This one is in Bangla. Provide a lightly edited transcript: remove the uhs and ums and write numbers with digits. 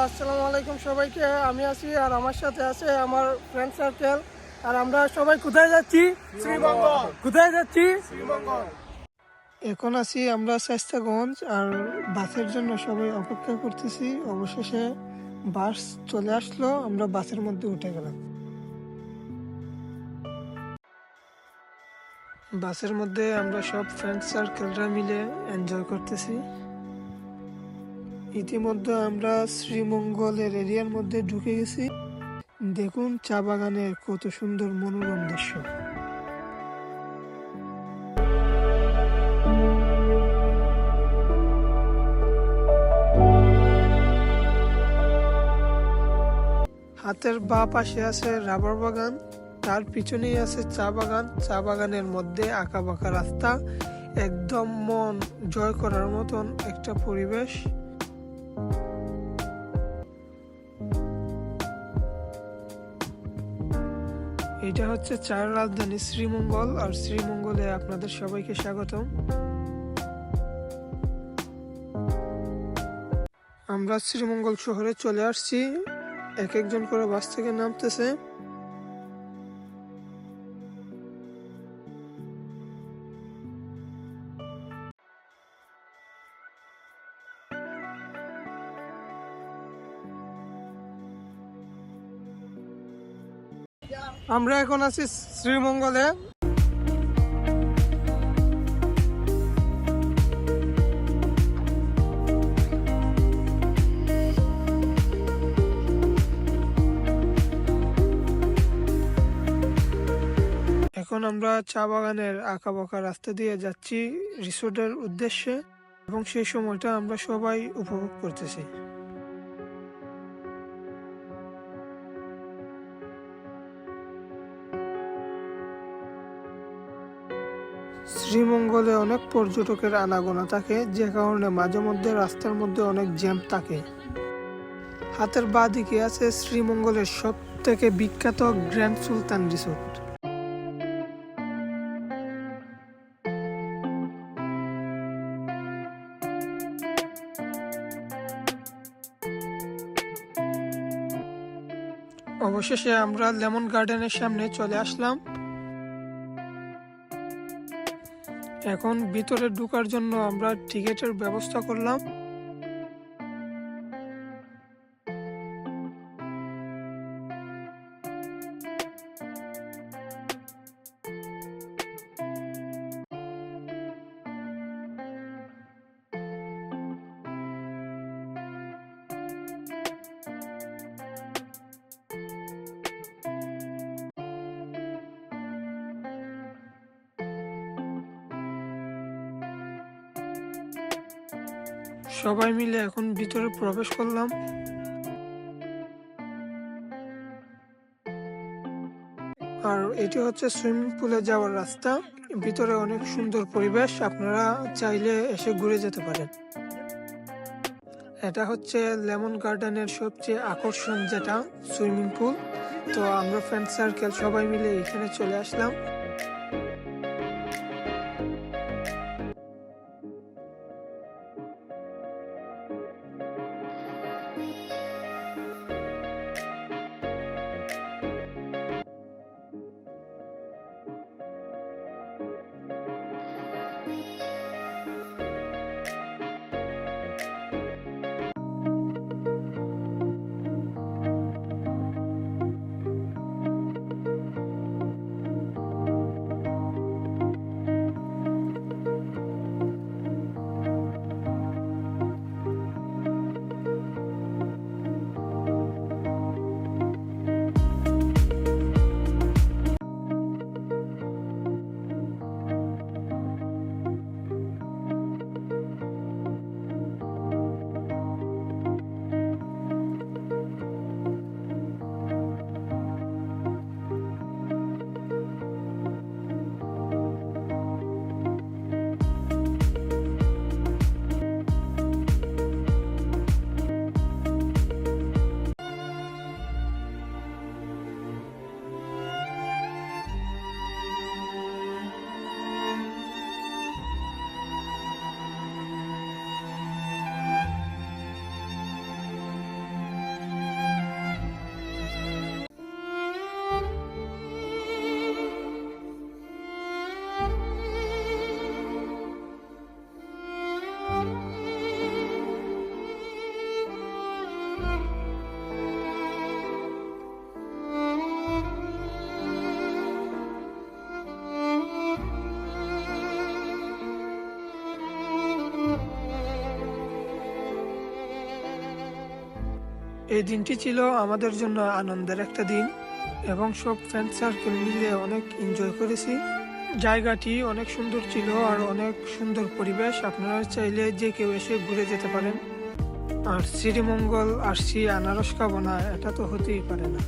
আসসালামু আলাইকুম সবাইকে। আমি আছি আর আমার সাথে আছে আমার ফ্রেন্ড সার্কেল। আর আমরা সবাই কোথায় যাচ্ছি? শ্রীমঙ্গল। কোথায় যাচ্ছি? শ্রীমঙ্গল। এখন আছি আমরা শায়েস্তাগঞ্জ আর বাসের জন্য সবাই অপেক্ষা করতেছি। অবশেষে বাস চলে আসলো, আমরা বাসের মধ্যে উঠে গেলাম। বাসের মধ্যে আমরা সব ফ্রেন্ড সার্কেলরা মিলে এনজয় করতেছি। ইতিমধ্যে আমরা শ্রীমঙ্গলের এরিয়ার মধ্যে ঢুকে গেছি। দেখুন চা বাগানের কত সুন্দর মনোরম দৃশ্য। হাতের বাঁ পাশে আছে রাবার বাগান, তার পিছনেই আছে চা বাগান। চা বাগানের মধ্যে আঁকা বাঁকা রাস্তা, একদম মন জয় করার মতন একটা পরিবেশ। এটা হচ্ছে চায়ের রাজধানী শ্রীমঙ্গল, আর শ্রীমঙ্গলে আপনাদের সবাইকে স্বাগতম। আমরা শ্রীমঙ্গল শহরে চলে আসছি, এক একজন করে বাস থেকে নামতেছে। আমরা এখন আছি শ্রীমঙ্গলে। এখন আমরা চা বাগানের আঁকা বাঁকা রাস্তা দিয়ে যাচ্ছি রিসোর্টের উদ্দেশ্যে, এবং সেই সময়টা আমরা সবাই উপভোগ করতেছি। শ্রীমঙ্গলে অনেক পর্যটকের আনাগোনা থাকে, যে কারণে মাঝে মধ্যে রাস্তার মধ্যে অনেক জ্যাম থাকে। হাতের বাঁ দিকে আছে শ্রীমঙ্গলের সব থেকে বিখ্যাত গ্র্যান্ড সুলতান রিসোর্ট। অবশেষে আমরা লেমন গার্ডেনের সামনে চলে আসলাম। এখন ভিতরে ঢোকার জন্য আমরা টিকিটের ব্যবস্থা করলাম। সবাই মিলে এখন ভিতরে প্রবেশ করলাম। আর এটি হচ্ছে সুইমিং পুলে যাওয়ার রাস্তা। ভিতরে অনেক সুন্দর পরিবেশ, আপনারা চাইলে এসে ঘুরে যেতে পারেন। এটা হচ্ছে লেমন গার্ডেনের সবচেয়ে আকর্ষণ, যেটা সুইমিং পুল। তো আমরা ফ্রেন্ড সার্কেল সবাই মিলে এখানে চলে আসলাম। এই দিনটি ছিল আমাদের জন্য আনন্দের একটা দিন এবং সব ফ্রেন্ড সার্কেল মিলে অনেক এনজয় করেছি। জায়গাটি অনেক সুন্দর ছিল আর অনেক সুন্দর পরিবেশ, আপনারা চাইলে যে কেউ এসে ঘুরে যেতে পারেন। আর শ্রীমঙ্গল আসছি আনারস খাবো না, এটা তো হতেই পারে না।